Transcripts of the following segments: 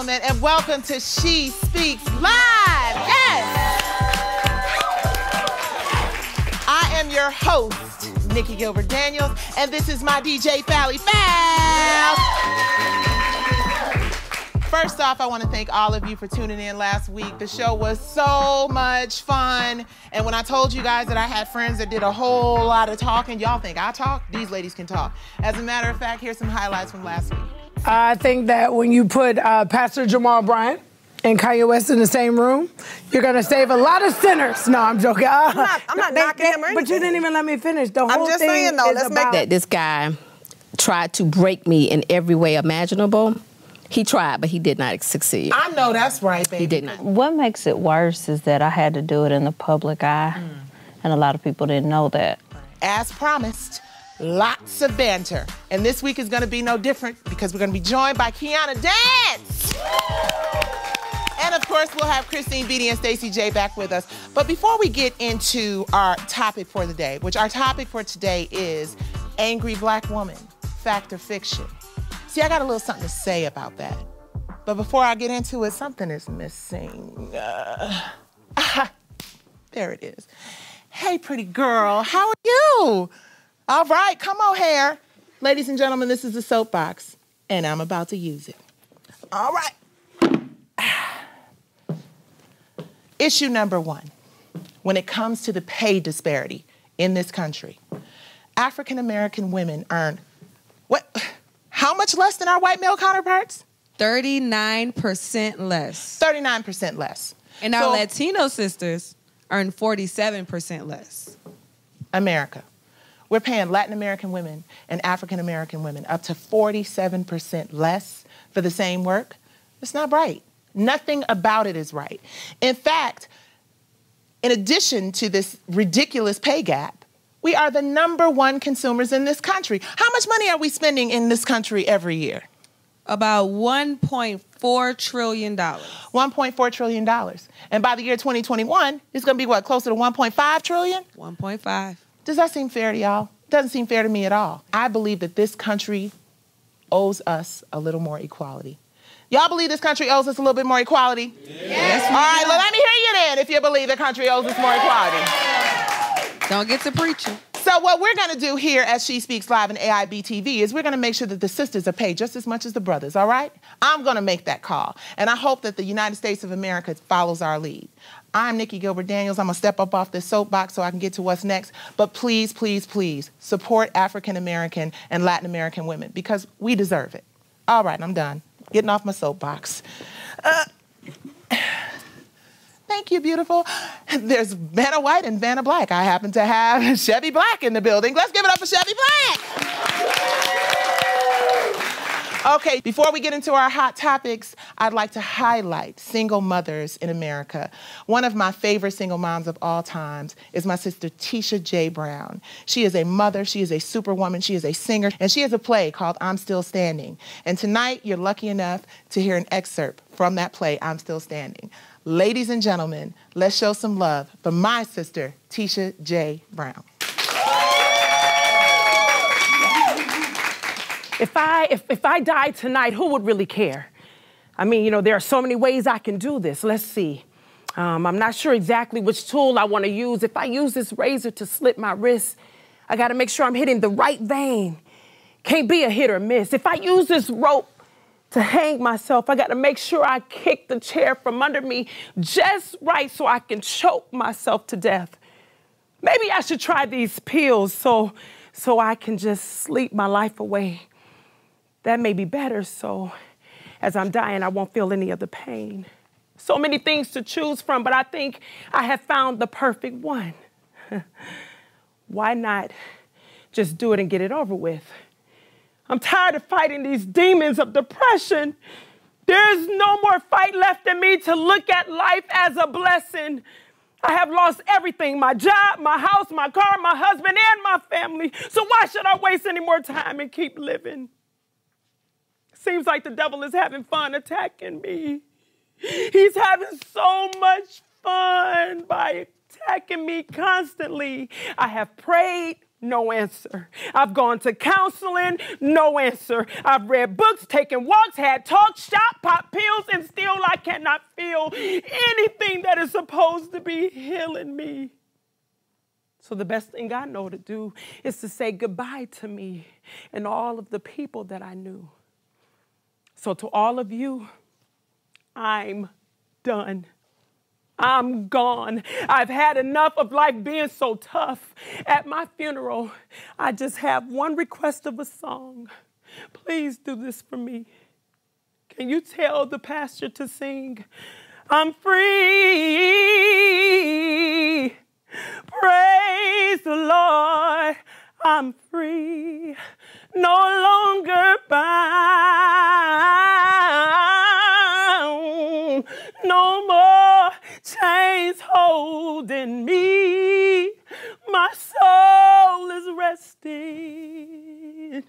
gentlemen, and welcome to She Speaks Live. Yes! I am your host, Nikki Gilbert-Daniels, and this is my DJ, Fally Fal. First off, I want to thank all of you for tuning in last week. The show was so much fun. And when I told you guys that I had friends that did a whole lot of talking, y'all think I talk? These ladies can talk. As a matter of fact, here's some highlights from last week. I think that when you put Pastor Jamal Bryant and Kanye West in the same room, you're going to save a lot of sinners. No, I'm joking. I'm not knocking him or anything. But you didn't even let me finish. The whole I'm just thing saying, though, is let's about... make that. This guy tried to break me in every way imaginable. He tried, but he did not succeed. I know that's right, baby. He did not. What makes it worse is that I had to do it in the public eye, and a lot of people didn't know that. As promised, lots of banter. And this week is going to be no different because we're going to be joined by Kiana Dance. And of course, we'll have Christine Beatty and Stacey J back with us. But before we get into our topic for the day, which our topic for today is angry black woman, fact or fiction. See, I got a little something to say about that. But before I get into it, something is missing. There it is. Hey, pretty girl, how are you? All right, come on here. Ladies and gentlemen, this is the soapbox, and I'm about to use it. All right. Issue number one, when it comes to the pay disparity in this country, African-American women earn, how much less than our white male counterparts? 39% less. 39% less. And our Latino sisters earn 47% less. America. We're paying Latin American women and African American women up to 47% less for the same work. It's not right. Nothing about it is right. In fact, in addition to this ridiculous pay gap, we are the #1 consumers in this country. How much money are we spending in this country every year? About $1.4 trillion. $1.4 trillion. And by the year 2021, it's going to be what, closer to 1.5 trillion? 1.5. Does that seem fair to y'all? Doesn't seem fair to me at all. I believe that this country owes us a little more equality. Y'all believe this country owes us a little bit more equality? Yes. All right, well, let me hear you then if you believe the country owes us more equality. Don't get to preaching. So what we're going to do here at She Speaks Live and AIB TV is we're going to make sure that the sisters are paid just as much as the brothers, all right? I'm going to make that call. And I hope that the United States of America follows our lead. I'm Nikki Gilbert-Daniels. I'm going to step up off this soapbox so I can get to what's next. But please, please, please support African-American and Latin American women because we deserve it. All right, I'm done. Getting off my soapbox. Thank you, beautiful. There's Vanna White and Vanna Black. I happen to have Chevy Black in the building. Let's give it up for Chevy Black. Okay, before we get into our hot topics, I'd like to highlight single mothers in America. One of my favorite single moms of all times is my sister Tisha J. Brown. She is a mother, she is a superwoman, she is a singer, and she has a play called I'm Still Standing. And tonight, you're lucky enough to hear an excerpt from that play, I'm Still Standing. Ladies and gentlemen, let's show some love for my sister, Tisha J. Brown. If I died tonight, who would really care? I mean, you know, there are so many ways I can do this. Let's see. I'm not sure exactly which tool I want to use. If I use this razor to slit my wrist, I got to make sure I'm hitting the right vein. Can't be a hit or miss. If I use this rope to hang myself, I got to make sure I kick the chair from under me just right so I can choke myself to death. Maybe I should try these pills so I can just sleep my life away. That may be better, so as I'm dying, I won't feel any of the pain. So many things to choose from, but I think I have found the perfect one. Why not just do it and get it over with? I'm tired of fighting these demons of depression. There's no more fight left in me to look at life as a blessing. I have lost everything, my job, my house, my car, my husband, and my family. So why should I waste any more time and keep living? Seems like the devil is having fun attacking me. He's having so much fun by attacking me constantly. I have prayed, No answer. I've gone to counseling, no answer. I've read books, taken walks, had talks, shop, popped pills, and still I cannot feel anything that is supposed to be healing me. So the best thing I know to do is to say goodbye to me and all of the people that I knew. So to all of you, I'm done. I'm gone. I've had enough of life being so tough. At my funeral, I just have one request of a song. Please do this for me. Can you tell the pastor to sing, I'm free. Praise the Lord. I'm free. No longer bound. No more chains holding me. My soul is resting.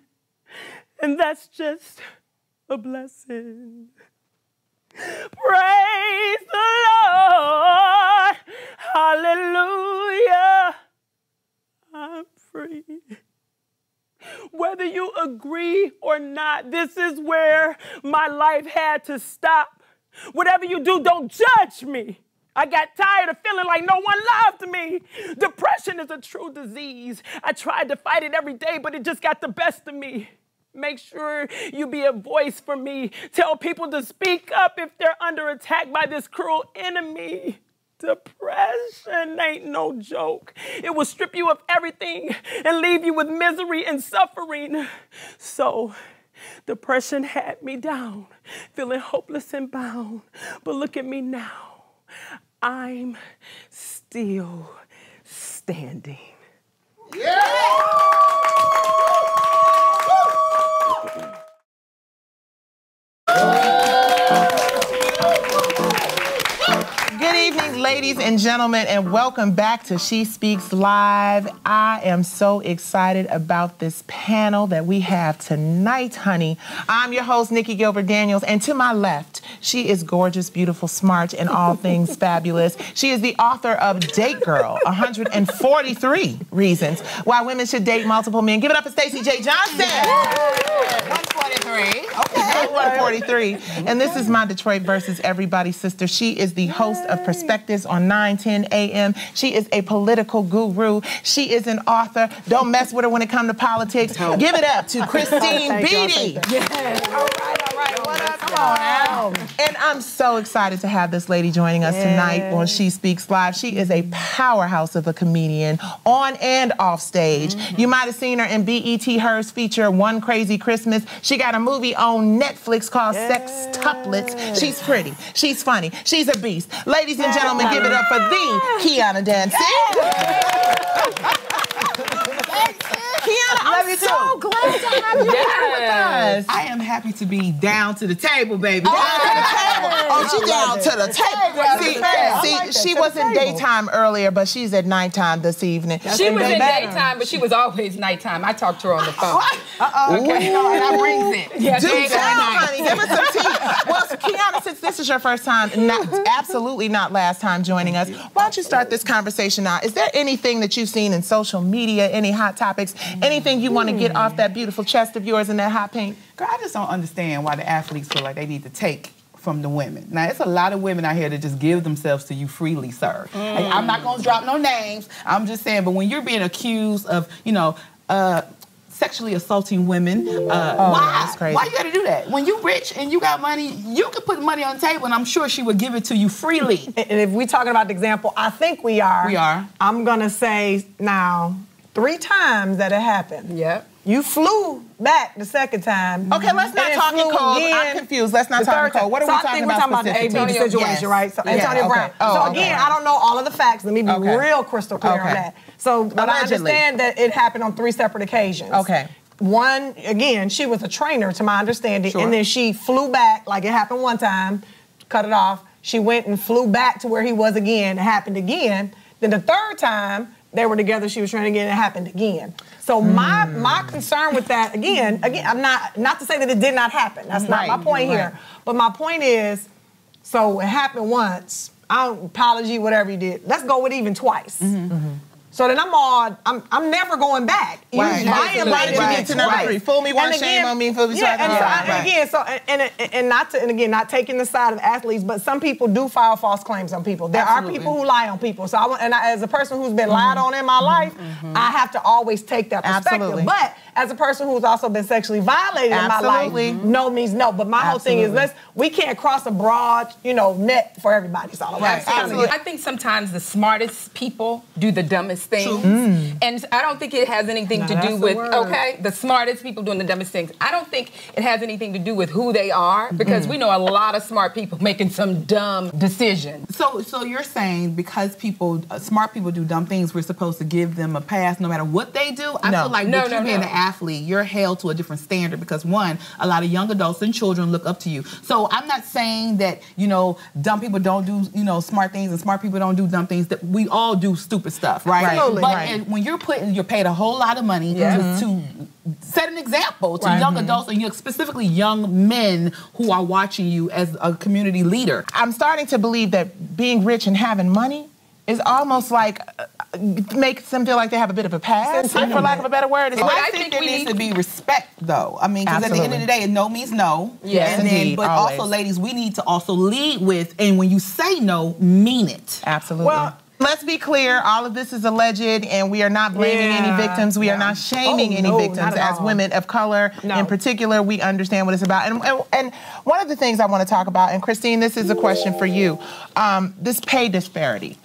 And that's just a blessing. Praise the Lord. Hallelujah. I'm free. Whether you agree or not, this is where my life had to stop. Whatever you do, don't judge me. I got tired of feeling like no one loved me. Depression is a true disease. I tried to fight it every day, but it just got the best of me. Make sure you be a voice for me. Tell people to speak up if they're under attack by this cruel enemy. Depression ain't no joke. It will strip you of everything and leave you with misery and suffering. So, depression had me down, feeling hopeless and bound. But look at me now. I'm still standing. Yeah! Good evening, ladies and gentlemen, and welcome back to She Speaks Live. I am so excited about this panel that we have tonight, honey. I'm your host, Nikki Gilbert Daniels, and to my left, she is gorgeous, beautiful, smart, and all things fabulous. She is the author of Date Girl, 143 Reasons Why Women Should Date Multiple Men. Give it up for Stacey J. Johnson. 143. Okay, 143. And this is my Detroit versus Everybody sister. She is the host of Perspectives on 910 AM. She is a political guru. She is an author. Don't mess with her when it comes to politics. Give it up to Christine Beatty. Yes. All right. What up, Come on now. And I'm so excited to have this lady joining us tonight on She Speaks Live. She is a powerhouse of a comedian on and off stage. You might have seen her in BET Hers feature One Crazy Christmas. She got a movie on Netflix called Sextuplets. She's pretty. She's funny. She's a beast. Ladies and gentlemen, give it up for the Kiana Dancie. Kiana, I'm so glad to have you here with us. I am happy to be down to the table, baby. Down to the table. Oh, she's down to the table. See, she was in daytime earlier, but she's at nighttime this evening. She was in daytime, but she was always nighttime. I talked to her on the phone. Okay, and I brings it. Do tell, honey. Give us some tea. Well, Kiana, since this is your first time, absolutely not last time joining us, why don't you start this conversation out? Is there anything that you've seen in social media, any hot topics, anything you want to get off that beautiful chest of yours and that hot pink? Girl, I just don't understand why the athletes feel like they need to take from the women. Now, it's a lot of women out here that just give themselves to you freely, sir. Like, I'm not going to drop no names. I'm just saying, but when you're being accused of, sexually assaulting women, why? That's crazy. Why you got to do that? When you rich and you got money, you can put money on the table, and I'm sure she would give it to you freely. And if we're talking about the example, I think we are. We are. I'm going to say now 3 times that it happened. Yep. You flew back the second time. Okay, let's not talk in code. I'm confused. Let's not talk in code. What are we talking about? We're talking about the AB situation, right? So Antonio Brown. So again, I don't know all of the facts. Let me be real crystal clear on that. So, but I understand that it happened on 3 separate occasions. Okay. One, again, she was a trainer, to my understanding, and then she flew back, like it happened one time, cut it off. She went and flew back to where he was again. It happened again. Then the third time, they were together, she was training again, it happened again. So my concern with that, again, I'm not to say that it did not happen. That's not my point here. But my point is, so it happened once. Apology, whatever you did. Let's go with even twice. So then I'm never going back. You Right. violated You me get to number twice. 3. Fool me once, And shame on me, fool me yeah, twice. and again, not taking the side of athletes, but some people do file false claims on people. There are people who lie on people. So as a person who's been lied on in my life, I have to always take that perspective. Absolutely. But as a person who's also been sexually violated in my life, no means no. But my whole thing is we can't cross a broad, net for everybody. So I think sometimes the smartest people do the dumbest things. And I don't think it has anything to do with, the smartest people doing the dumbest things. I don't think it has anything to do with who they are, because we know a lot of smart people making some dumb decisions. So you're saying because smart people do dumb things, we're supposed to give them a pass no matter what they do? I feel like with you being an athlete, you're held to a different standard because, one, a lot of young adults and children look up to you. So I'm not saying that, dumb people don't do, smart things and smart people don't do dumb things. That we all do stupid stuff, right? Absolutely. But when you're paid a whole lot of money to set an example to young adults and specifically young men who are watching you as a community leader. I'm starting to believe that being rich and having money is almost like makes them feel like they have a bit of a pass, for lack of a better word. But I think there needs to be respect, though. I mean, because at the end of the day, no means no. Yes, indeed, but always. Also, ladies, we need to also lead with, and when you say no, mean it. Absolutely. Well, let's be clear, all of this is alleged, and we are not blaming any victims. We are not shaming any victims as women of color. In particular, we understand what it's about. And one of the things I want to talk about, and Christine, this is a question for you, this pay disparity.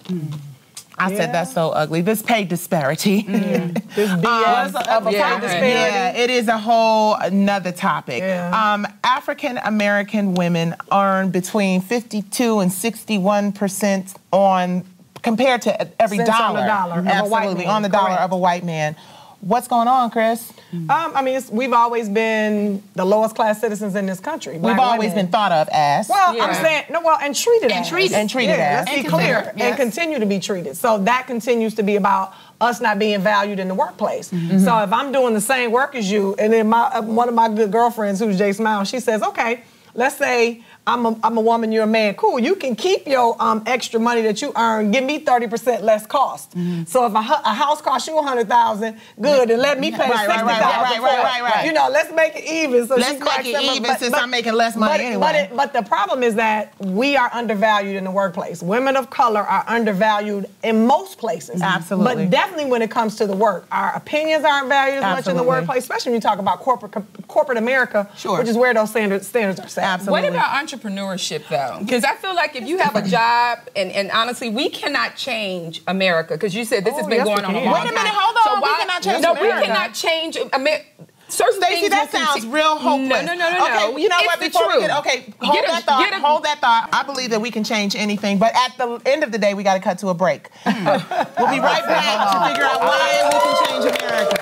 I said that's so ugly. This pay disparity. This BS of a pay disparity. Yeah, it is a whole another topic. African American women earn between 52 and 61% compared to every dollar. Absolutely, on the dollar of a white man. What's going on, Chris? We've always been the lowest class citizens in this country. We've always been thought of as. Well, I'm saying, and treated as. And treated as. Let's be clear. And continue to be treated. So that continues to be about us not being valued in the workplace. So if I'm doing the same work as you, and then one of my good girlfriends, who's Jay Smile, she says, okay, let's say I'm a woman, you're a man. Cool, you can keep your extra money that you earn. Give me 30% less cost. So if a house costs you $100,000, good, and let me pay $60,000. Right. Let's make it even. So let's make it even since I'm making less money anyway. But the problem is that we are undervalued in the workplace. Women of color are undervalued in most places. Absolutely. But definitely when it comes to the work, our opinions aren't valued as much in the workplace, especially when you talk about corporate America, which is where those standards are set. Absolutely. What about entrepreneurship, though? Because I feel like if you have a job, and honestly, we cannot change America, because you said this has been going on a long time. Wait a minute, hold on. We cannot change America. No, we cannot change America. Stacey, that sounds real hopeless. No. Okay, you know what? Before we hold that thought. I believe that we can change anything, but at the end of the day, we got to cut to a break. We'll be right back to figure out why we can change America.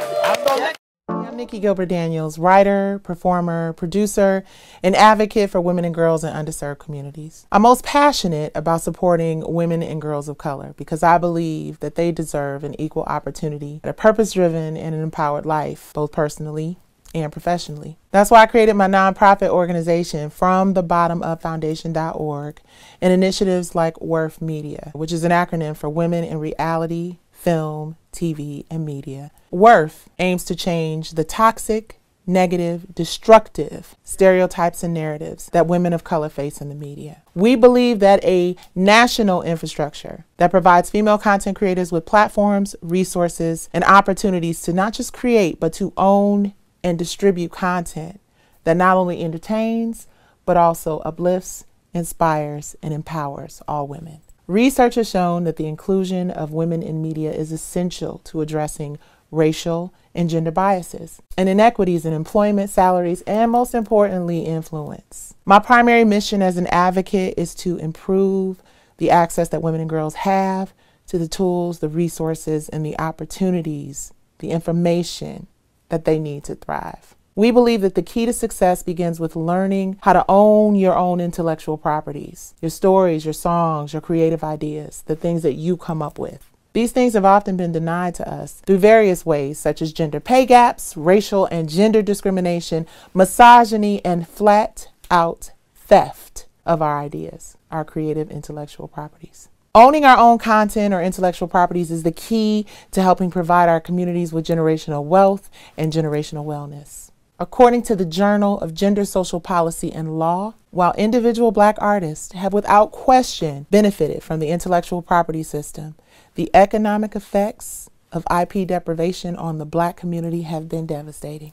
I'm Nikki Gilbert-Daniels, writer, performer, producer, and advocate for women and girls in underserved communities. I'm most passionate about supporting women and girls of color because I believe that they deserve an equal opportunity, a purpose-driven and an empowered life, both personally and professionally. That's why I created my nonprofit organization, FromTheBottomUpFoundation.org, and initiatives like Worth Media, which is an acronym for Women in Reality, Film, TV, and Media. Worth aims to change the toxic, negative, destructive stereotypes and narratives that women of color face in the media. We believe that a national infrastructure that provides female content creators with platforms, resources, and opportunities to not just create, but to own and distribute content that not only entertains, but also uplifts, inspires, and empowers all women. Research has shown that the inclusion of women in media is essential to addressing racial and gender biases and inequities in employment, salaries, and most importantly, influence. My primary mission as an advocate is to improve the access that women and girls have to the tools, the resources, and the opportunities, the information that they need to thrive. We believe that the key to success begins with learning how to own your own intellectual properties, your stories, your songs, your creative ideas, the things that you come up with. These things have often been denied to us through various ways, such as gender pay gaps, racial and gender discrimination, misogyny, and flat-out theft of our ideas, our creative intellectual properties. Owning our own content or intellectual properties is the key to helping provide our communities with generational wealth and generational wellness. According to the Journal of Gender, Social Policy and Law, while individual Black artists have without question benefited from the intellectual property system, the economic effects of IP deprivation on the Black community have been devastating.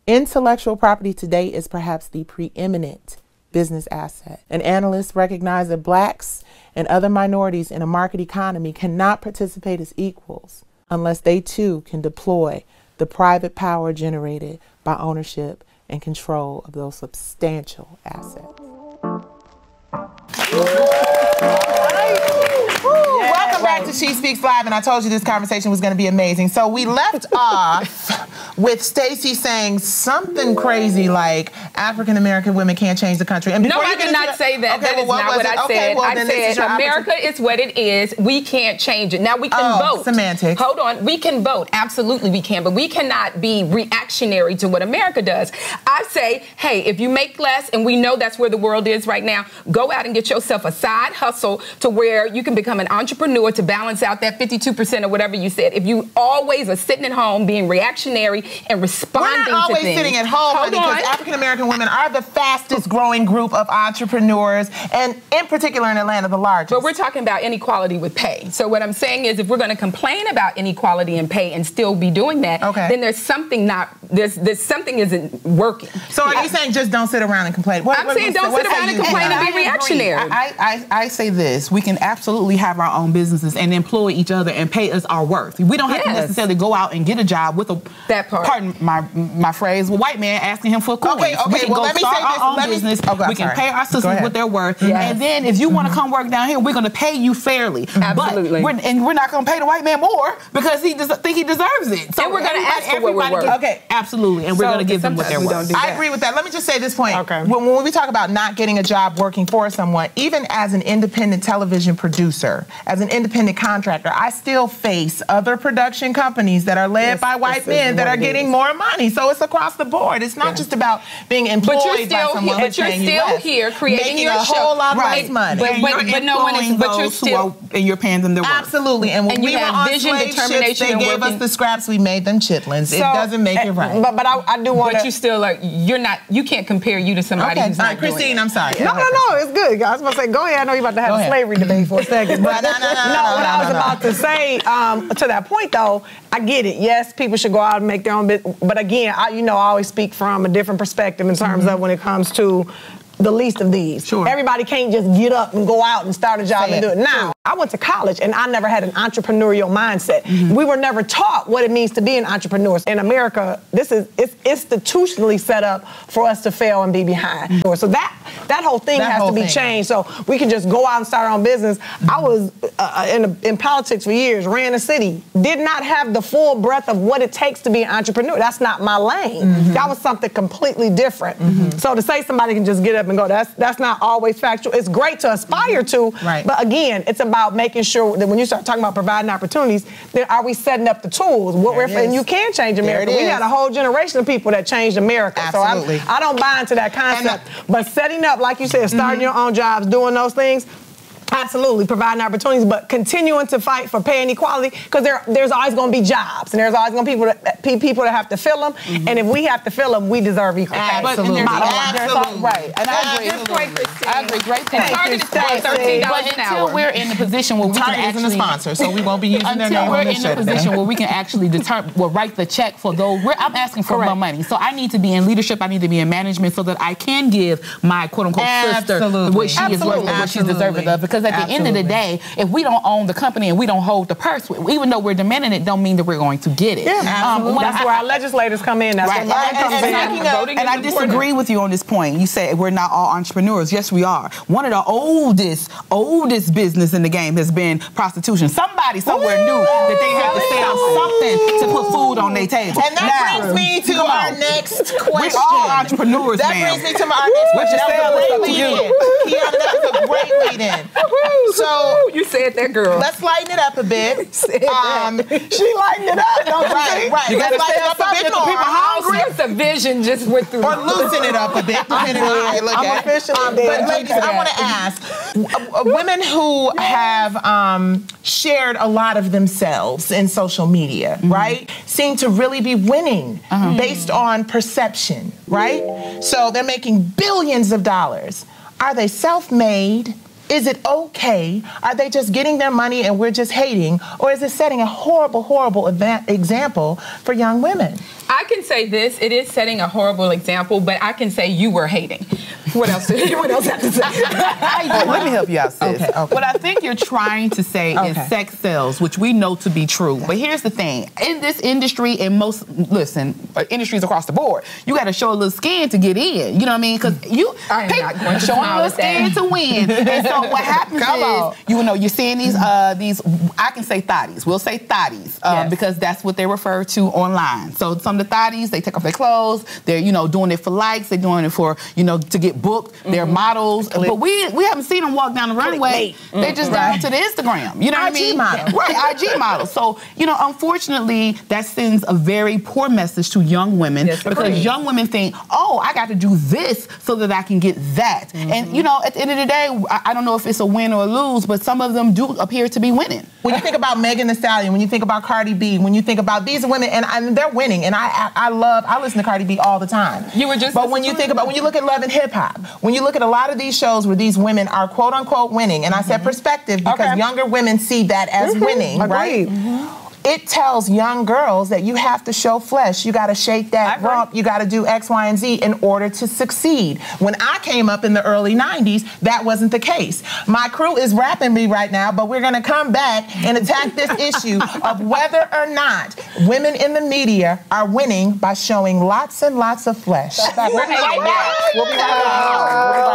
Intellectual property today is perhaps the preeminent business asset, and analysts recognize that Blacks and other minorities in a market economy cannot participate as equals unless they too can deploy the private power generated by ownership and control of those substantial assets. Welcome back to She Speaks Live, and I told you this conversation was going to be amazing. So we left off with Stacey saying something crazy like African American women can't change the country. And no, I did not say that. Okay, that is not what I said. I said America is what it is. We can't change it. Now we can vote. Semantics. Hold on. We can vote. Absolutely we can. But we cannot be reactionary to what America does. I say, hey, if you make less, and we know that's where the world is right now, go out and get yourself a side hustle to where you can become an entrepreneur to balance out that 52% or whatever you said. If you always are sitting at home being reactionary and responding to things. We're not always sitting at home because African American women are the fastest growing group of entrepreneurs, and in particular in Atlanta, the largest. But we're talking about inequality with pay. So what I'm saying is, if we're going to complain about inequality in pay and still be doing that, then there's something there's something isn't working. So are you saying just don't sit around and complain? I'm saying don't sit around and complain and be reactionary. I say this: we can absolutely have our own businesses and employ each other and pay us our worth. We don't have to necessarily go out and get a job with a pardon my phrase, a white man asking him for coins. Okay. We can well, go let me start say this. our own business. We can pay our sisters what they're worth, and then if you want to come work down here, we're going to pay you fairly. Absolutely. But we're not going to pay the white man more because he think he deserves it. So we're going to ask for what we're worth. Okay, absolutely, and we're going to give them what they're worth. I agree with that. Let me just say this point. Okay. When we talk about not getting a job working for someone, even as an independent television producer, as an independent contractor, I still face other production companies that are led by white men that are getting more money. So it's across the board. It's not just about being employed by someone who's paying you less. But you're still here creating making your a whole lot less money. But no one is. But you're still. And you're paying them their worth. Absolutely. And when we were on slave ships, they gave us the scraps. We made them chitlins. It doesn't make it right. But I do want to. But you still like you can't compare you to somebody who's not doing Christine, it. I'm sorry. No, it's good. I was about to say, go ahead. I know you're about to have a slavery debate for a second. But no, what I was about to say, to that point though, I get it. Yes, people should go out and make their own business. But again, I always speak from a different perspective in terms of when it comes to the least of these. Sure. Everybody can't just get up and go out and start a job and do it. Now, I went to college and I never had an entrepreneurial mindset. We were never taught what it means to be an entrepreneur. In America, it's institutionally set up for us to fail and be behind. So that whole thing has to be changed. So we can just go out and start our own business. I was in politics for years, ran a city, did not have the full breadth of what it takes to be an entrepreneur. That's not my lane. That was something completely different. So to say somebody can just get up and go, that's not always factual. It's great to aspire to, but again, it's about making sure that when you start talking about providing opportunities, then are we setting up the tools? And you can change America. We got a whole generation of people that changed America. Absolutely. So I don't buy into that concept. But setting up, like you said, starting your own jobs, doing those things, absolutely, providing opportunities, but continuing to fight for pay and equality, because there's always going to be jobs, and there's always going to be people that have to fill them, and if we have to fill them, we deserve equal pay. Absolutely. Right. And I agree. Great point. But until we're in the position where we can actually isn't a sponsor, so we won't be using their name until we're on this in show the position where we can actually write the check for those. I'm asking for more money, so I need to be in leadership. I need to be in management so that I can give my quote unquote sister what she is worth and what she's deserving of. Because at the end of the day, if we don't own the company and we don't hold the purse, even though we're demanding it, don't mean that we're going to get it. That's where our legislators come in. That's where money comes in. And I disagree with you on this point. You say we're not all entrepreneurs. Yes, we are. One of the oldest business in the game has been prostitution. Somebody somewhere knew that they had to sell something to put food on their table. And that brings me to our next question. We're all entrepreneurs, That brings me to our next question. That was a great lead-in. Kiana, that was a great lead-in. So you said that, girl. let's lighten it up a bit. She lightened it up, don't you think? Right. You Let's gotta lighten say it up a bit something more. to people hungry. Just a vision just went through. Or loosen it up a bit, depending on how you look I'm at it. officially But dead. ladies, I want to ask, women who have shared a lot of themselves in social media, right, seem to really be winning based on perception, right? So they're making billions of dollars. Are they self-made? Is it okay? Are they just getting their money and we're just hating? Or is it setting a horrible, horrible example for young women? I can say this, it is setting a horrible example, but I can say you were hating. What else? What else have to say? Let me help you out, sis. Okay. What I think you're trying to say is sex sells, which we know to be true. But here's the thing. In this industry, and industries across the board, you got to show a little skin to get in. You know what I mean? Because I am not going to showing a smile little at skin to win. And so what happens is, you're seeing these, I can say thotties. We'll say thotties because that's what they refer to online. So some of the thotties, they take off their clothes. They're, doing it for likes. They're doing it for, to get booked. They're models. But we haven't seen them walk down the runway. They just down to the Instagram. You know what I mean? IG model. Right, IG model. So, unfortunately, that sends a very poor message to young women because young women think, oh, I got to do this so that I can get that. And, at the end of the day, I don't know if it's a win or a lose, but some of them do appear to be winning. When you think about Megan Thee Stallion, when you think about Cardi B, when you think about these women, and they're winning, and I listen to Cardi B all the time. But when you look at Love and Hip Hop, when you look at a lot of these shows where these women are quote unquote winning, and I said perspective because younger women see that as winning, right? It tells young girls that you have to show flesh. You got to shake that rump. You got to do X, Y, and Z in order to succeed. When I came up in the early 90s, that wasn't the case. My crew is rapping me right now, but we're going to come back and attack this issue of whether or not women in the media are winning by showing lots and lots of flesh. We'll be right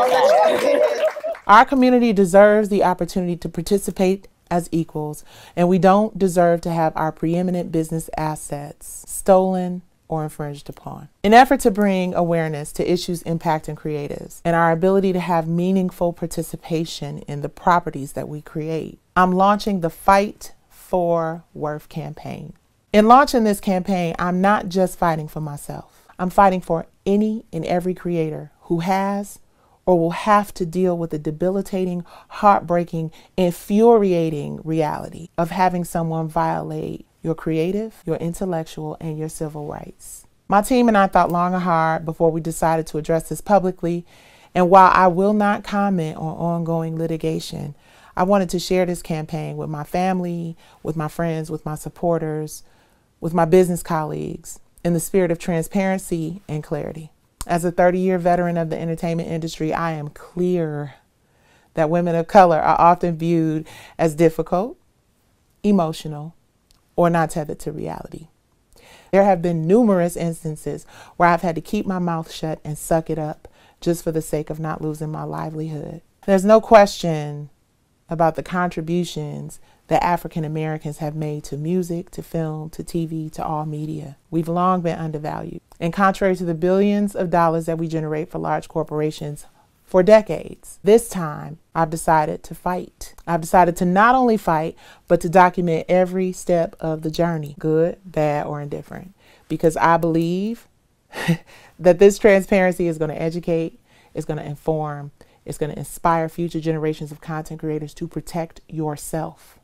back. Our community deserves the opportunity to participate as equals, and we don't deserve to have our preeminent business assets stolen or infringed upon. In an effort to bring awareness to issues impacting creatives and our ability to have meaningful participation in the properties that we create, I'm launching the Fight for Worth campaign. In launching this campaign, I'm not just fighting for myself. I'm fighting for any and every creator who has or will have to deal with the debilitating, heartbreaking, infuriating reality of having someone violate your creative, your intellectual, and your civil rights. My team and I thought long and hard before we decided to address this publicly, and while I will not comment on ongoing litigation, I wanted to share this campaign with my family, with my friends, with my supporters, with my business colleagues, in the spirit of transparency and clarity. As a 30-year veteran of the entertainment industry, I am clear that women of color are often viewed as difficult, emotional, or not tethered to reality. There have been numerous instances where I've had to keep my mouth shut and suck it up just for the sake of not losing my livelihood. There's no question about the contributions that African Americans have made to music, to film, to TV, to all media. We've long been undervalued. And contrary to the billions of dollars that we generate for large corporations for decades, this time I've decided to fight. I've decided to not only fight, but to document every step of the journey, good, bad, or indifferent, because I believe that this transparency is going to educate, it's going to inform, it's going to inspire future generations of content creators to protect yourself.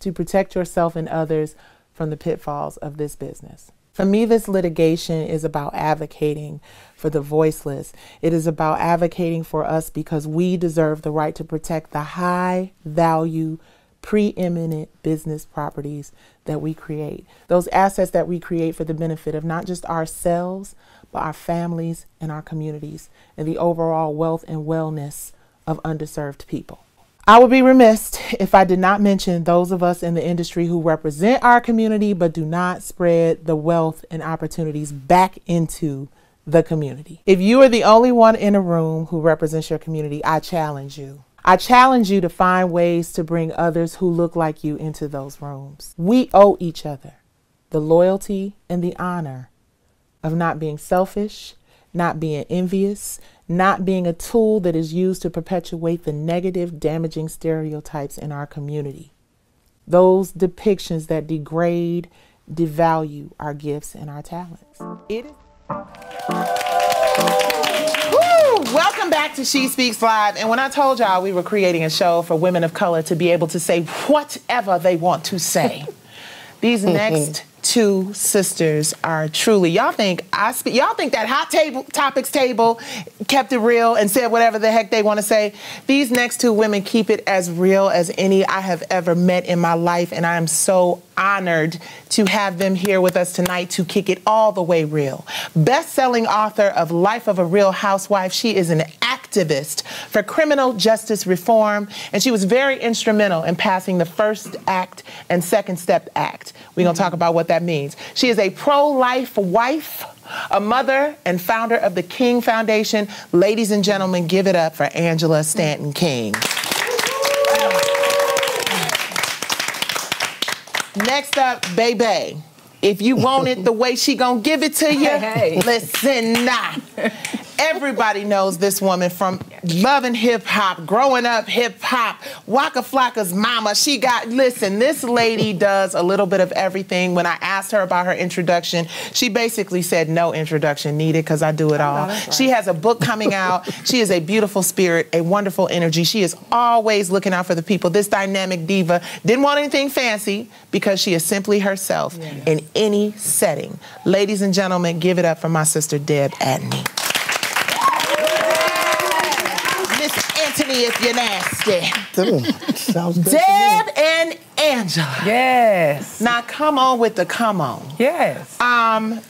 To protect yourself and others from the pitfalls of this business. For me, this litigation is about advocating for the voiceless. It is about advocating for us because we deserve the right to protect the high value, preeminent business properties that we create. Those assets that we create for the benefit of not just ourselves, but our families and our communities and the overall wealth and wellness of underserved people. I would be remiss if I did not mention those of us in the industry who represent our community but do not spread the wealth and opportunities back into the community. If you are the only one in a room who represents your community, I challenge you. I challenge you to find ways to bring others who look like you into those rooms. We owe each other the loyalty and the honor of not being selfish, not being envious, not being a tool that is used to perpetuate the negative, damaging stereotypes in our community. Those depictions that degrade, devalue our gifts and our talents. It is. Welcome back to She Speaks Live. And when I told y'all we were creating a show for women of color to be able to say whatever they want to say, these next two sisters are truly, y'all think that Hot Topics table kept it real and said whatever the heck they want to say. These next two women keep it as real as any I have ever met in my life, and I am so honored to have them here with us tonight to kick it all the way real. Best-selling author of Life of a Real Housewife, she is an activist for criminal justice reform, and she was very instrumental in passing the First Act and Second Step Act. We're going to talk about what that means. She is a pro-life wife, a mother, and founder of the King Foundation. Ladies and gentlemen, give it up for Angela Stanton King. Next up, baby. If you want it the way she gonna give it to you, listen now. Everybody knows this woman from loving hip hop, growing up hip hop, Waka Flocka's mama. Listen, this lady does a little bit of everything. When I asked her about her introduction, she basically said no introduction needed because I do it all. Right. She has a book coming out. She is a beautiful spirit, a wonderful energy. She is always looking out for the people. This dynamic diva didn't want anything fancy because she is simply herself in any setting. Ladies and gentlemen, give it up for my sister, Deb Antney. Antony, if you're nasty. Sounds good. Deb and Angela. Yes. Now come on with the come on. Yes.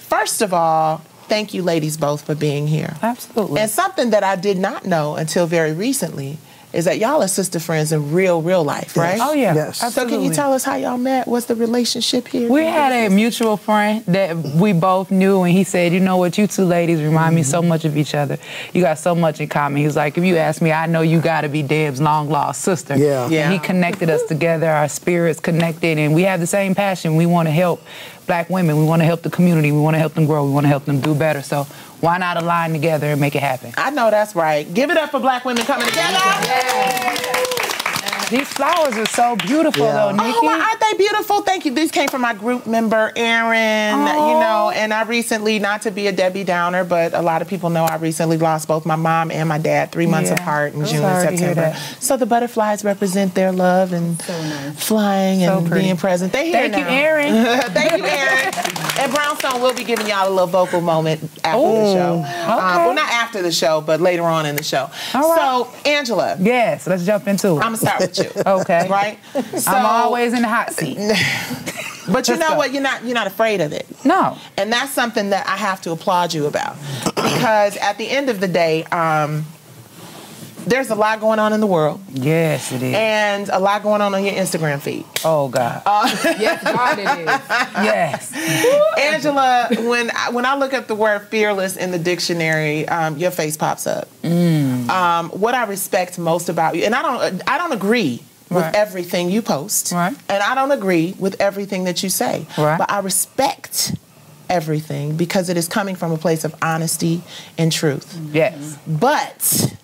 First of all, thank you ladies both for being here. Absolutely. And something that I did not know until very recently is that y'all are sister friends in real life, right? Oh, yeah. Yes. So can you tell us how y'all met? What's the relationship here? We had a mutual friend that we both knew, and he said, you know what, you two ladies remind me so much of each other. You got so much in common. He was like, if you ask me, I know you got to be Deb's long-lost sister. Yeah. And he connected us together, our spirits connected, and we have the same passion. We want to help Black women. We want to help the community. We want to help them grow. We want to help them do better. So why not align together and make it happen? I know that's right. Give it up for Black women coming together. Yeah. These flowers are so beautiful, though, Nikki. Oh, well, aren't they beautiful? Thank you. These came from my group member, Erin, you know, and I recently, not to be a Debbie Downer, but a lot of people know I recently lost both my mom and my dad 3 months apart in June and September. So the butterflies represent their love and flying and being present. They here now. Thank you, Erin. Thank you, Erin. And Brownstone will be giving y'all a little vocal moment after the show. Well, not after the show, but later on in the show. So, Angela. Yes, let's jump into it. I'm going to start with you. Okay. Right? So, I'm always in the hot seat. But you know what? You're not afraid of it. No. And that's something that I have to applaud you about. Because at the end of the day, there's a lot going on in the world. Yes, it is. And a lot going on your Instagram feed. Oh, God. Yes, God, it is. Yes. Angela, when I look up the word fearless in the dictionary, your face pops up. What I respect most about you, and I don't agree with everything you post. And I don't agree with everything that you say. But I respect everything because it is coming from a place of honesty and truth. Yes. But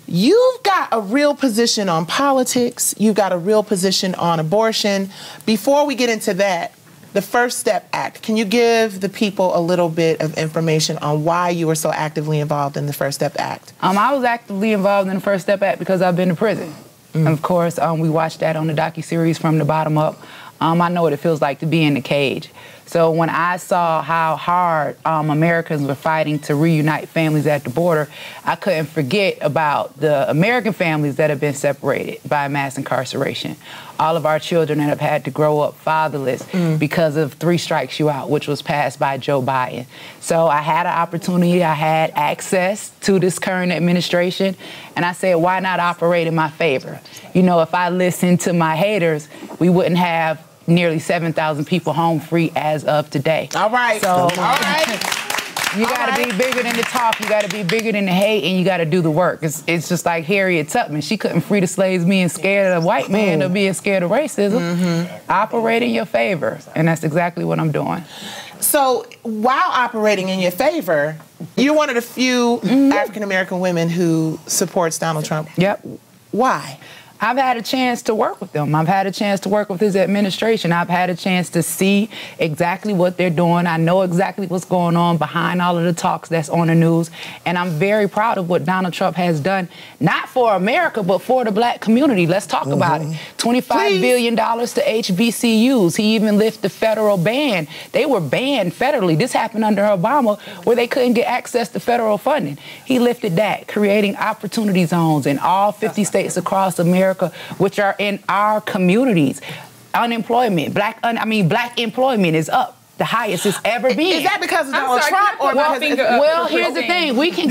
you've got a real position on politics. You've got a real position on abortion. Before we get into that, the First Step Act, can you give the people a little bit of information on why you were so actively involved in the First Step Act? I was actively involved in the First Step Act because I've been to prison. And of course, we watched that on the docuseries From the Bottom Up. I know what it feels like to be in the cage. So when I saw how hard Americans were fighting to reunite families at the border, I couldn't forget about the American families that have been separated by mass incarceration. All of our children that have had to grow up fatherless because of 3 Strikes You Out, which was passed by Joe Biden. So I had an opportunity, I had access to this current administration, and I said, why not operate in my favor? You know, if I listened to my haters, we wouldn't have nearly 7,000 people home free as of today. All right. So, you got to be bigger than the talk. You got to be bigger than the hate, and you got to do the work. It's just like Harriet Tubman. She couldn't free the slaves being scared of the white man or being scared of racism. Operate in your favor, and that's exactly what I'm doing. So while operating in your favor, You're one of the few African-American women who supports Donald Trump. Yep. Why? I've had a chance to work with them. I've had a chance to work with his administration. I've had a chance to see exactly what they're doing. I know exactly what's going on behind all of the talks that's on the news. And I'm very proud of what Donald Trump has done, not for America, but for the black community. Let's talk about it. $25 billion to HBCUs. He even lifted the federal ban. They were banned federally. This happened under Obama, where they couldn't get access to federal funding. He lifted that, creating opportunity zones in all 50 states across America, which are in our communities. Unemployment, black employment is up, the highest it's ever been. Is that because of Donald Trump or because? Well, here's the thing: we can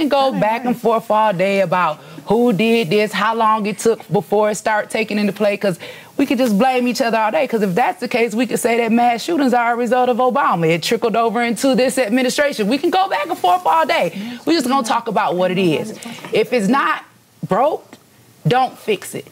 go back and forth all day about who did this, how long it took before it started taking into play, because we could just blame each other all day. Because if that's the case, we could say that mass shootings are a result of Obama. It trickled over into this administration. We can go back and forth all day. We're just gonna talk about what it is. If it's not broke, don't fix it.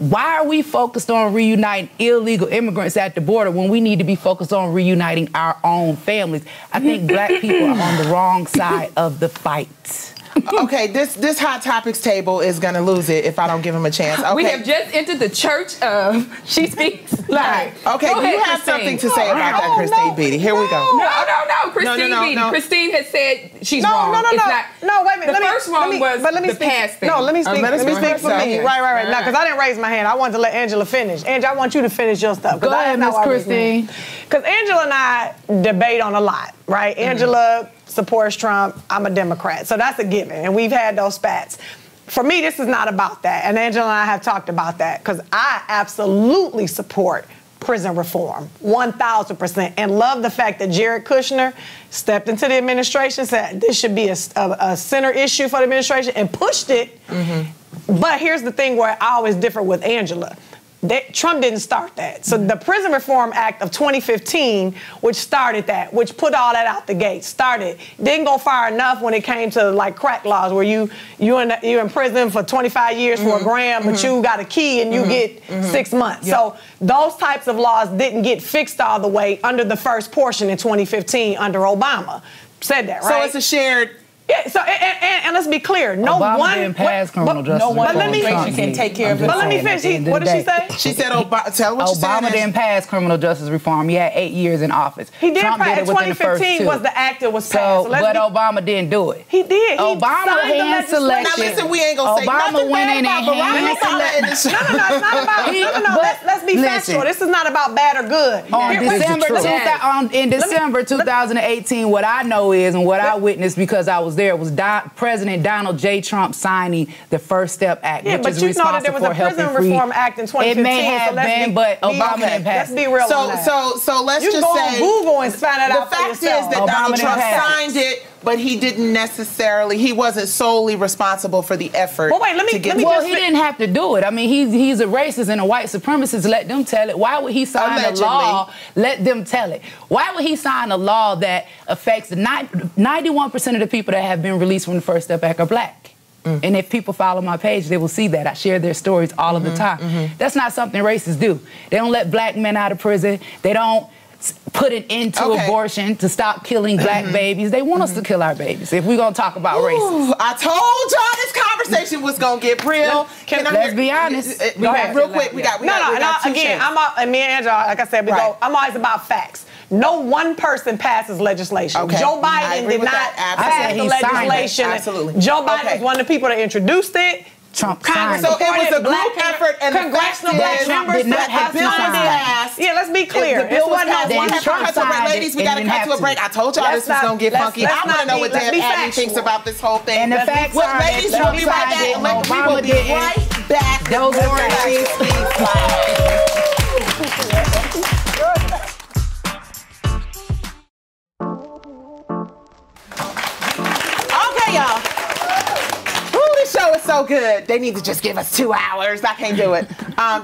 Why are we focused on reuniting illegal immigrants at the border when we need to be focused on reuniting our own families? I think black people are on the wrong side of the fight. Okay, this hot topics table is gonna lose it if I don't give him a chance. Okay. We have just entered the church of She Speaks Live. Okay, you have something to say about that, Christine Beatty. Here we go. No, Christine Beatty. Christine has said she's wrong. No, wait a minute. The first wrong was the past thing. No, let me speak. Let me speak for me. Right. No, because I didn't raise my hand. I wanted to let Angela finish. Angela, I want you to finish your stuff. Go ahead, Miss Christine. Because Angela and I debate on a lot, right? Angela supports Trump. I'm a Democrat. So that's a given. And we've had those spats. For me, this is not about that. And Angela and I have talked about that because I absolutely support prison reform, 1,000%, and love the fact that Jared Kushner stepped into the administration, said this should be a center issue for the administration, and pushed it. But here's the thing where I always differ with Angela. Trump didn't start that. So the Prison Reform Act of 2015, which started that, which put all that out the gate, didn't go far enough when it came to like crack laws where you're in prison for 25 years for a gram, but you got a key and you get 6 months. So those types of laws didn't get fixed all the way under the first portion in 2015 under Obama. Said that, right? So it's a shared. Yeah, so and let's be clear. No Obama one didn't pass criminal justice. No one administration can take care of it. But let me finish. What did she say? She said tell what Obama didn't pass criminal justice reform. He had 8 years in office. He did Trump pass. did it within the first 2015 2. was the act that was passed. So but Obama didn't do it. He did. Obama hand selected. Now listen, we ain't gonna say Obama went in and hand selected. No, it's not about. No. Let's be factual. This is not about bad or good. In December 2018, what I know is, and what I witnessed because I was there, was President Donald J. Trump signing the First Step Act, which is responsible for helping free. Prison Reform Act in 2015. It may have been, but Obama didn't pass. Let's be real on that. So let's just say. You go on Google and find it out for yourself. The fact is that Donald Trump signed it, but he didn't necessarily. He wasn't solely responsible for the effort. Well, wait, let me he didn't have to do it. I mean, he's a racist and a white supremacist. Let them tell it. Why would he sign a law? Let them tell it. Why would he sign a law that affects 91% of the people that have been released from the First Step Act are black? And if people follow my page, they will see that. I share their stories all of the time. That's not something racists do. They don't let black men out of prison. They don't put it into abortion to stop killing black babies. They want us to kill our babies if we're going to talk about racism. I told y'all this conversation was going to get real. Let's be honest. Real quick, we got again, and me and Angela, like I said, I'm always about facts. No one person passes legislation. Joe Biden did not pass the legislation. Absolutely. Joe Biden was one of the people that introduced it. Trump Congress signed it. So it was a group effort, and congressional black members did not have to sign. Yeah, let's be clear. The bill was passed. Ladies, we got to cut to a break. I told y'all this was going to get funky. I want to know what Dan Abney thinks about this whole thing. And the facts are ladies, we'll be right back. We will be right back. Those are Okay, y'all. This show is so good. They need to just give us 2 hours. I can't do it.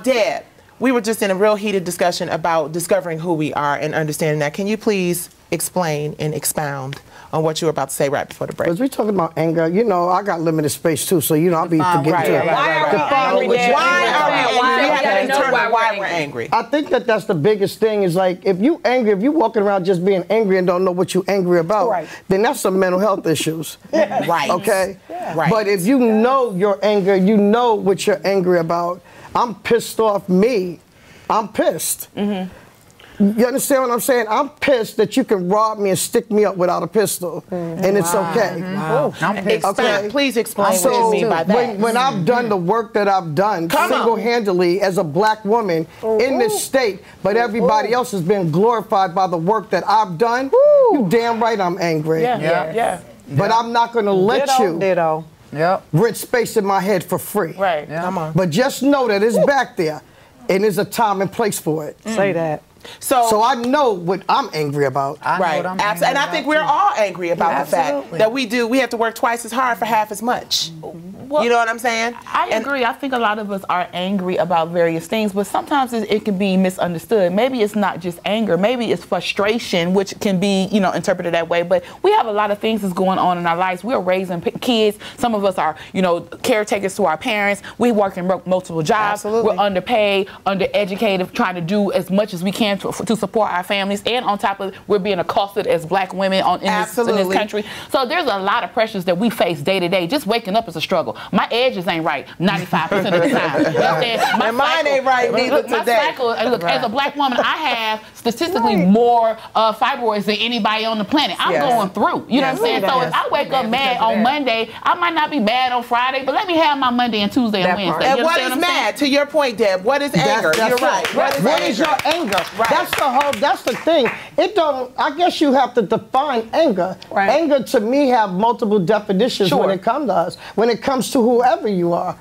Deb, we were just in a real heated discussion about discovering who we are and understanding that. Can you please explain and expound on what you were about to say right before the break? Because we're talking about anger. You know, I got limited space too, so I'll be forgetting to it. Why are we angry? determine why we're angry. I think that that's the biggest thing is like, if you angry, if you walking around just being angry and don't know what you're angry about, then that's some mental health issues. Right. Okay? Yeah. Right. But if you know your anger, you know what you're angry about. I'm pissed off me. I'm pissed. You understand what I'm saying? I'm pissed that you can rob me and stick me up without a pistol, and it's okay. I'm pissed. Okay? Please explain what you mean by that. When I've done the work that I've done single-handedly as a black woman in this state, but everybody else has been glorified by the work that I've done, you damn right I'm angry. But I'm not going to let you rent space in my head for free. Right. Come on. But just know that it's back there, and there's a time and place for it. Say that. So I know what I'm angry about. Right. And I think we're all angry about the fact that we have to work twice as hard for half as much. Well, you know what I'm saying? I agree. I think a lot of us are angry about various things, but sometimes it can be misunderstood. Maybe it's not just anger. Maybe it's frustration, which can be, interpreted that way. But we have a lot of things that's going on in our lives. We're raising kids. Some of us are, caretakers to our parents. We work in multiple jobs. We're underpaid, undereducated, trying to do as much as we can to support our families. And on top of it, we're being accosted as black women in this country. So there's a lot of pressures that we face day to day. Just waking up is a struggle. My edges ain't right 95% of the time. You know what I'm saying? And mine ain't right neither today. My cycle, as a black woman, I have statistically more fibroids than anybody on the planet. I'm going through. You know what I'm saying? So if I wake up mad on Monday, I might not be mad on Friday, but let me have my Monday and Tuesday and Wednesday. And what is mad? To your point, Deb, what is anger? You're right. What is your anger? That's the thing. I guess you have to define anger. Anger to me have multiple definitions when it comes to us. When it comes to whoever you are.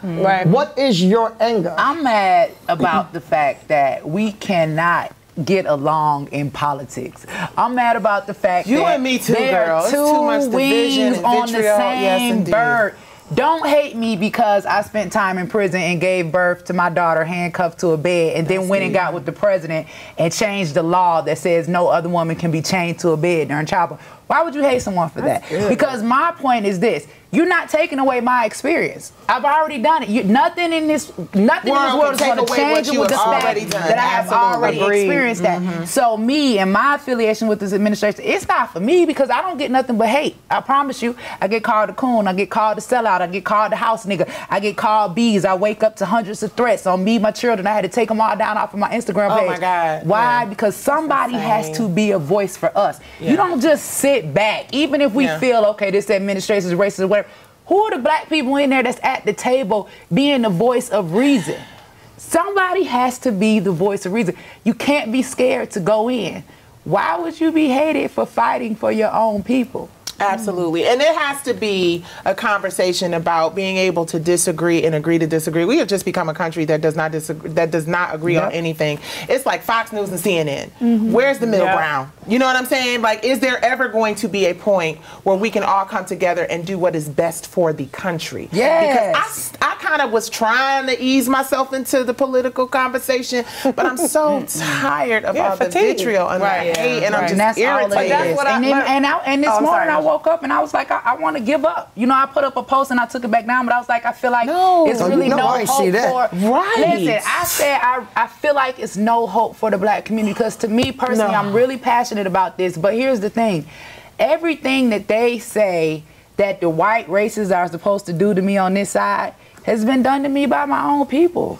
What is your anger? I'm mad about the fact that we cannot get along in politics. I'm mad about the fact that and me too, there girl. are two wings on the same bird. Don't hate me because I spent time in prison and gave birth to my daughter handcuffed to a bed and then went and got with the president and changed the law that says no other woman can be chained to a bed during childbirth. Why would you hate someone for that? Because my point is this. You're not taking away my experience. I've already done it. Nothing in this world is going to change it with the fact that I have already experienced that. So me and my affiliation with this administration, it's not for me because I don't get nothing but hate. I promise you. I get called a coon. I get called a sellout. I get called a house nigga. I get called bees. I wake up to hundreds of threats on me, my children. I had to take them all down off of my Instagram page. Oh my God. Why? Because somebody has to be a voice for us. You don't just sit back. Even if we feel, okay, this administration is racist or whatever, who are the black people in there that's at the table being the voice of reason? Somebody has to be the voice of reason. You can't be scared to go in. Why would you be hated for fighting for your own people? Absolutely. And it has to be a conversation about being able to disagree and agree to disagree. We have just become a country that does not disagree, that does not agree on anything. It's like Fox News and CNN. Where's the middle ground? You know what I'm saying? Like, is there ever going to be a point where we can all come together and do what is best for the country? Because I kind of was trying to ease myself into the political conversation, but I'm so tired of all the vitriol and the hate, and I'm just irritated. And this morning I woke up and I was like, I want to give up. I put up a post and I took it back down, but I was like, I feel like it's really no hope for. Listen, I said I feel like it's no hope for the black community because to me personally, I'm really passionate about this. But here's the thing: everything that they say that the white races are supposed to do to me on this side has been done to me by my own people.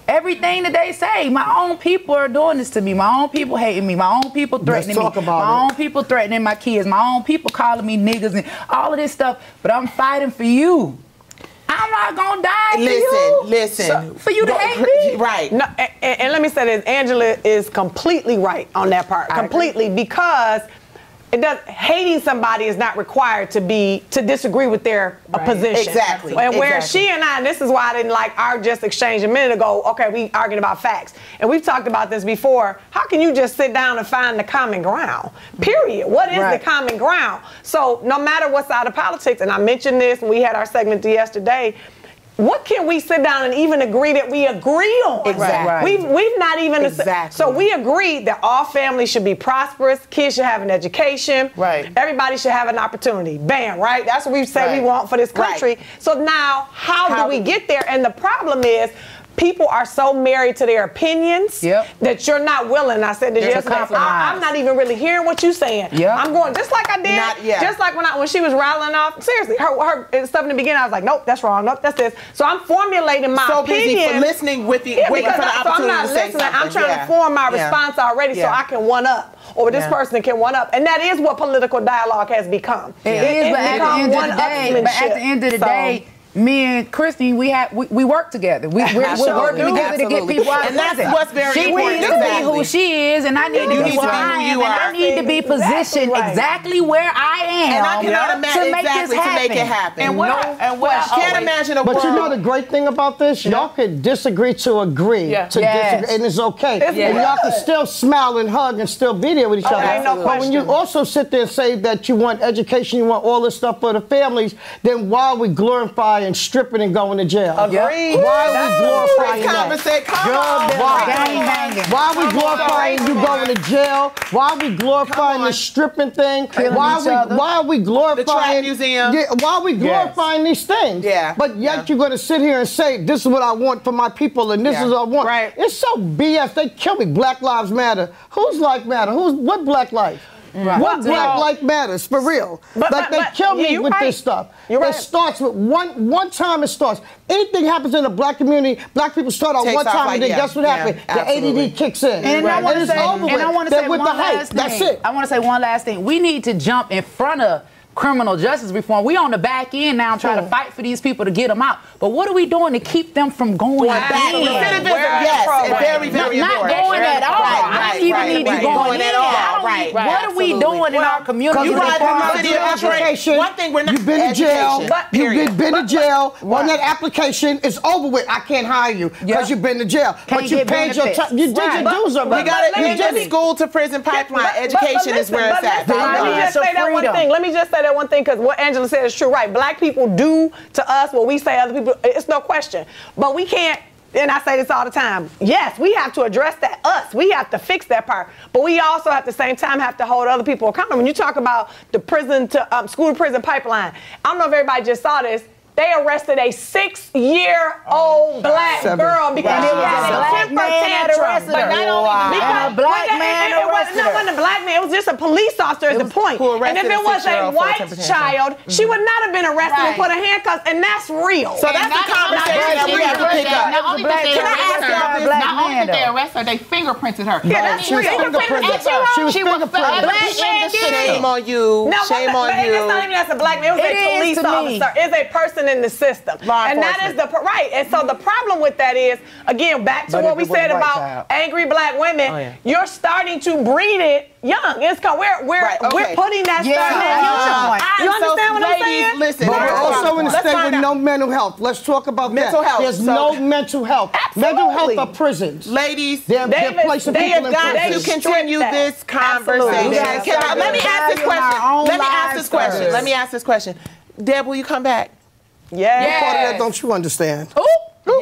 Everything that they say, my own people are doing this to me. My own people hating me. My own people threatening me. My own people threatening my kids. My own people calling me niggas and all of this stuff. But I'm fighting for you. I'm not gonna die for you. Listen. For you to hate me? Right. No, and let me say this, Angela is completely right on that part. Completely, because hating somebody is not required to disagree with their position. Exactly. And where she and I, this is why I didn't like our just exchange a minute ago, okay, we arguing about facts. And we've talked about this before. How can you just sit down and find the common ground? Period. What is the common ground? So no matter what side of politics, and I mentioned this when we had our segment yesterday, what can we sit down and even agree that we agree on? Exactly. We've not even so we agree that all families should be prosperous, kids should have an education, everybody should have an opportunity. Bam, right? That's what we say we want for this country. So now how do we get there? And the problem is people are so married to their opinions that you're not willing. I said this yesterday. I'm not even really hearing what you're saying. I'm going just like I did. Just like when she was rattling off. Seriously, her stuff in the beginning. I was like, nope, that's wrong. Nope, that's this. So I'm formulating my opinion. Busy for listening with the waiting for the opportunity I'm not to say listening. something. I'm trying to form my response already so I can one up. Or this person can one up. And that is what political dialogue has become. It is, but at the end of the day, me and Christine, we work together. We're working together to get people out of prison. And that's what's very important. She needs to be who she is, and I need to be who I am, and I need to be positioned exactly where I am. And I cannot imagine to make it happen. And I can't imagine a world. But you know the great thing about this? Y'all can disagree to agree to disagree, and it's okay. And y'all can still smile and hug and still be there with each other. But when you also sit there and say that you want education, you want all this stuff for the families, then why are we glorifying and stripping and going to jail? Agreed. Why are we glorifying that? Why are we glorifying you going to jail? Why are we glorifying the stripping thing? Why are we glorifying the trap museum? Why are we glorifying these things? But yet you're going to sit here and say, this is what I want for my people and this is what I want. It's so BS. They kill me. Black Lives Matter. Whose life matter? What black life? What black life matters, for real? They kill me with this stuff. It starts with one time it starts. Anything happens in the black community, black people start on one time and then guess what happened? The ADD kicks in. And I want to say one last thing. That's it. I want to say one last thing. We need to jump in front of criminal justice reform. We on the back end now trying to fight for these people to get them out. But what are we doing to keep them from going back in? Very, very not going at all. I don't even need you going at all. What are we doing in our community? One thing we're not. You've been to jail. You've been to jail. On that application, it's over with. I can't hire you because you've been to jail. But you paid your time. You did your dues already. You did school to prison pipeline. Education is where it's at. Let me just say that one thing. Let me just say that one thing, because what Angela said is true, right? Black people do to us what we say other people, it's no question. But we can't, and I say this all the time, yes, we have to address that, we have to fix that part. But we also at the same time have to hold other people accountable. When you talk about the prison to school to prison pipeline, I don't know if everybody just saw this. They arrested a 6-year-old black girl because she had a temper tantrum. But not only because a black man arrested her. It wasn't a black man. It was just a police officer at the point. And if it was a white child, she would not have been arrested and put in handcuffs, and that's real. So that's the conversation that we have to pick up. Not only did they arrest her, they fingerprinted her. Yeah, that's real. She was fingerprinted. Shame on you. Shame on you. It's not even as a black man. It was a police officer. It's a person in the system. And that is and so the problem with that is, again, back to what we said about angry black women, you're starting to breed it young. It's called we're putting that stuff in. You understand what I'm saying? Listen, but we're also in a state with no mental health. Let's talk about mental health. There's no mental health. Mental health are prisons. Ladies, they're placing people in got to continue this conversation. Let me ask this question. Deb, will you come back? Yeah. Part of that, don't you understand?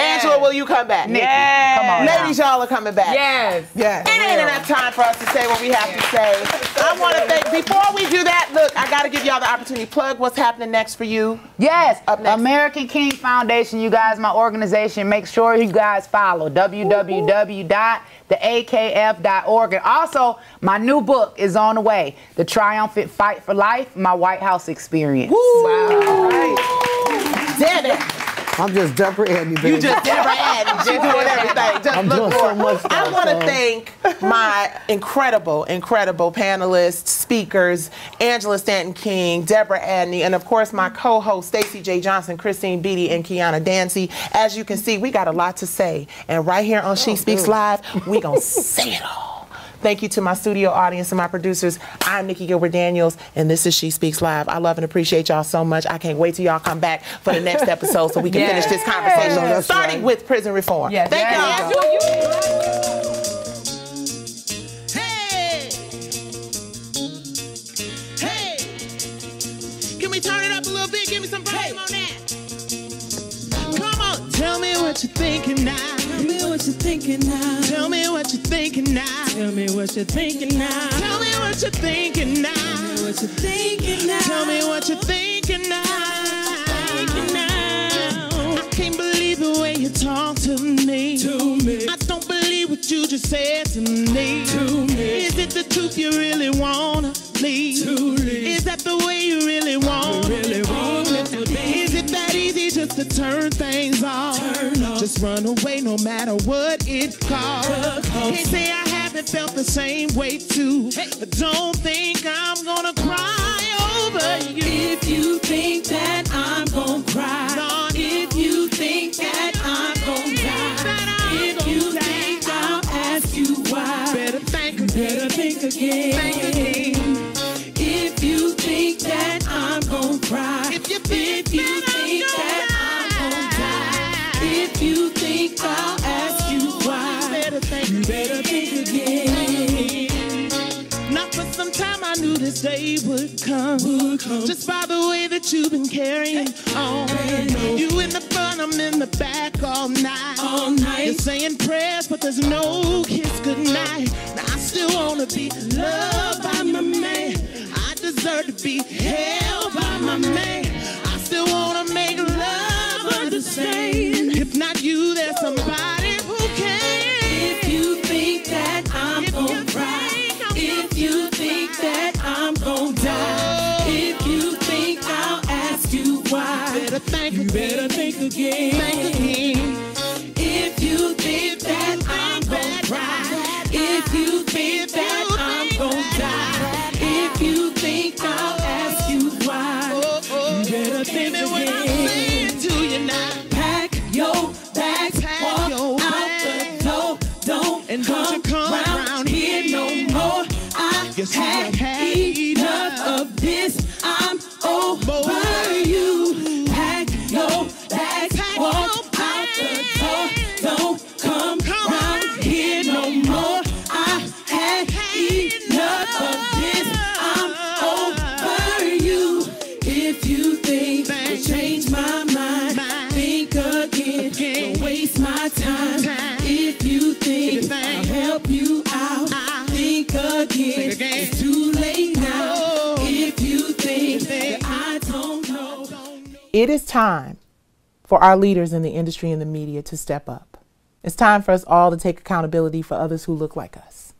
Angela, will you come back? Yes. Come on. Ladies, y'all are coming back. Yes. It ain't enough time for us to say what we have to say. I want to thank, before we do that, look, I got to give y'all the opportunity to plug what's happening next for you. Yes. Up next. American King Foundation, you guys, my organization. Make sure you guys follow www.theakf.org. And also, my new book is on the way, The Triumphant Fight for Life, My White House Experience. Woo. Wow. All right. Damn it. I'm just Deborah Antney, baby. You just Deborah Antney, just doing everything. Just I'm doing so much stuff. I want to thank my incredible panelists, speakers, Angela Stanton King, Deborah Antney, and of course my co-hosts Stacey J. Johnson, Christine Beatty, and Kiana Dancie. As you can see, we got a lot to say, and right here on She Speaks Live, we gonna say it all. Thank you to my studio audience and my producers. I'm Nikki Gilbert-Daniels, and this is She Speaks Live. I love and appreciate y'all so much. I can't wait till y'all come back for the next episode so we can finish this conversation, starting with prison reform. Thank y'all. Hey! Can we turn it up a little bit? Give me some volume on that. Come on. Tell me what you're thinking now. Tell me what you're thinking now. Tell me what you're thinking now. Tell me what you're thinking now. Tell me what you're thinking now. Tell me what you're thinking now. Tell me what you're thinking now. I can't believe the way you you talk to me. I don't believe what you just said to me. Is it the truth you really wanna leave? Is that the way you really want it to be? Is it that easy just to turn things off? Just run away no matter what it costs. Can't say I haven't felt the same way too, but don't think I'm gonna cry over you. If you think that I'm gonna cry, if you think that I'm gonna die, if you think I'll ask you why, better think again. If you think that I'm gonna cry, if you think that I'm gonna die, if you think I'll ask you why, you better think again. Not for some time I knew this day would come. Just by the way that you've been carrying on. You in the front, I'm in the back all night. You're saying prayers, but there's no kiss goodnight. Now I still wanna be loved by my man. I deserve to be held by my man. I still wanna make love understand. If not you, there's somebody who can. If you think that I'm gonna cry, if you think that I'm gonna die, if you think I'll ask you why, you better think again. If you think that I'm gonna cry, if you think that I'm gonna die, if you think I'll ask you why, you better think again. To you now. Pack your bags, walk out the door, don't come around here no more. I had enough of this, I'm over you. Pack your bags, walk out the door, don't come around here no more. I had enough of this, I'm over you. If you think to change my mind, think again, don't waste my time. If you think I'll help you out, think again, it's too late now. If you think that I don't know. It is time for our leaders in the industry and the media to step up. It's time for us all to take accountability for others who look like us.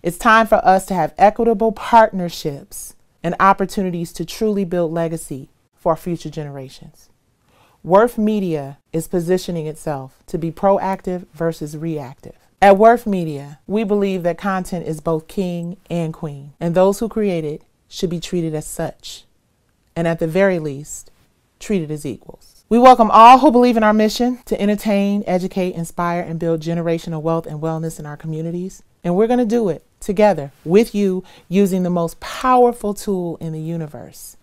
It's time for us to have equitable partnerships and opportunities to truly build legacy for our future generations. Worth Media is positioning itself to be proactive versus reactive. At Worth Media, we believe that content is both king and queen, and those who create it should be treated as such, and at the very least, treated as equals. We welcome all who believe in our mission to entertain, educate, inspire, and build generational wealth and wellness in our communities. And we're going to do it together with you using the most powerful tool in the universe,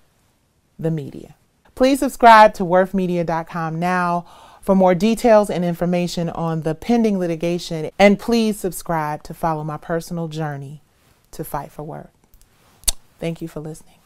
the media. Please subscribe to worthmedia.com now for more details and information on the pending litigation. And please subscribe to follow my personal journey to fight for worth. Thank you for listening.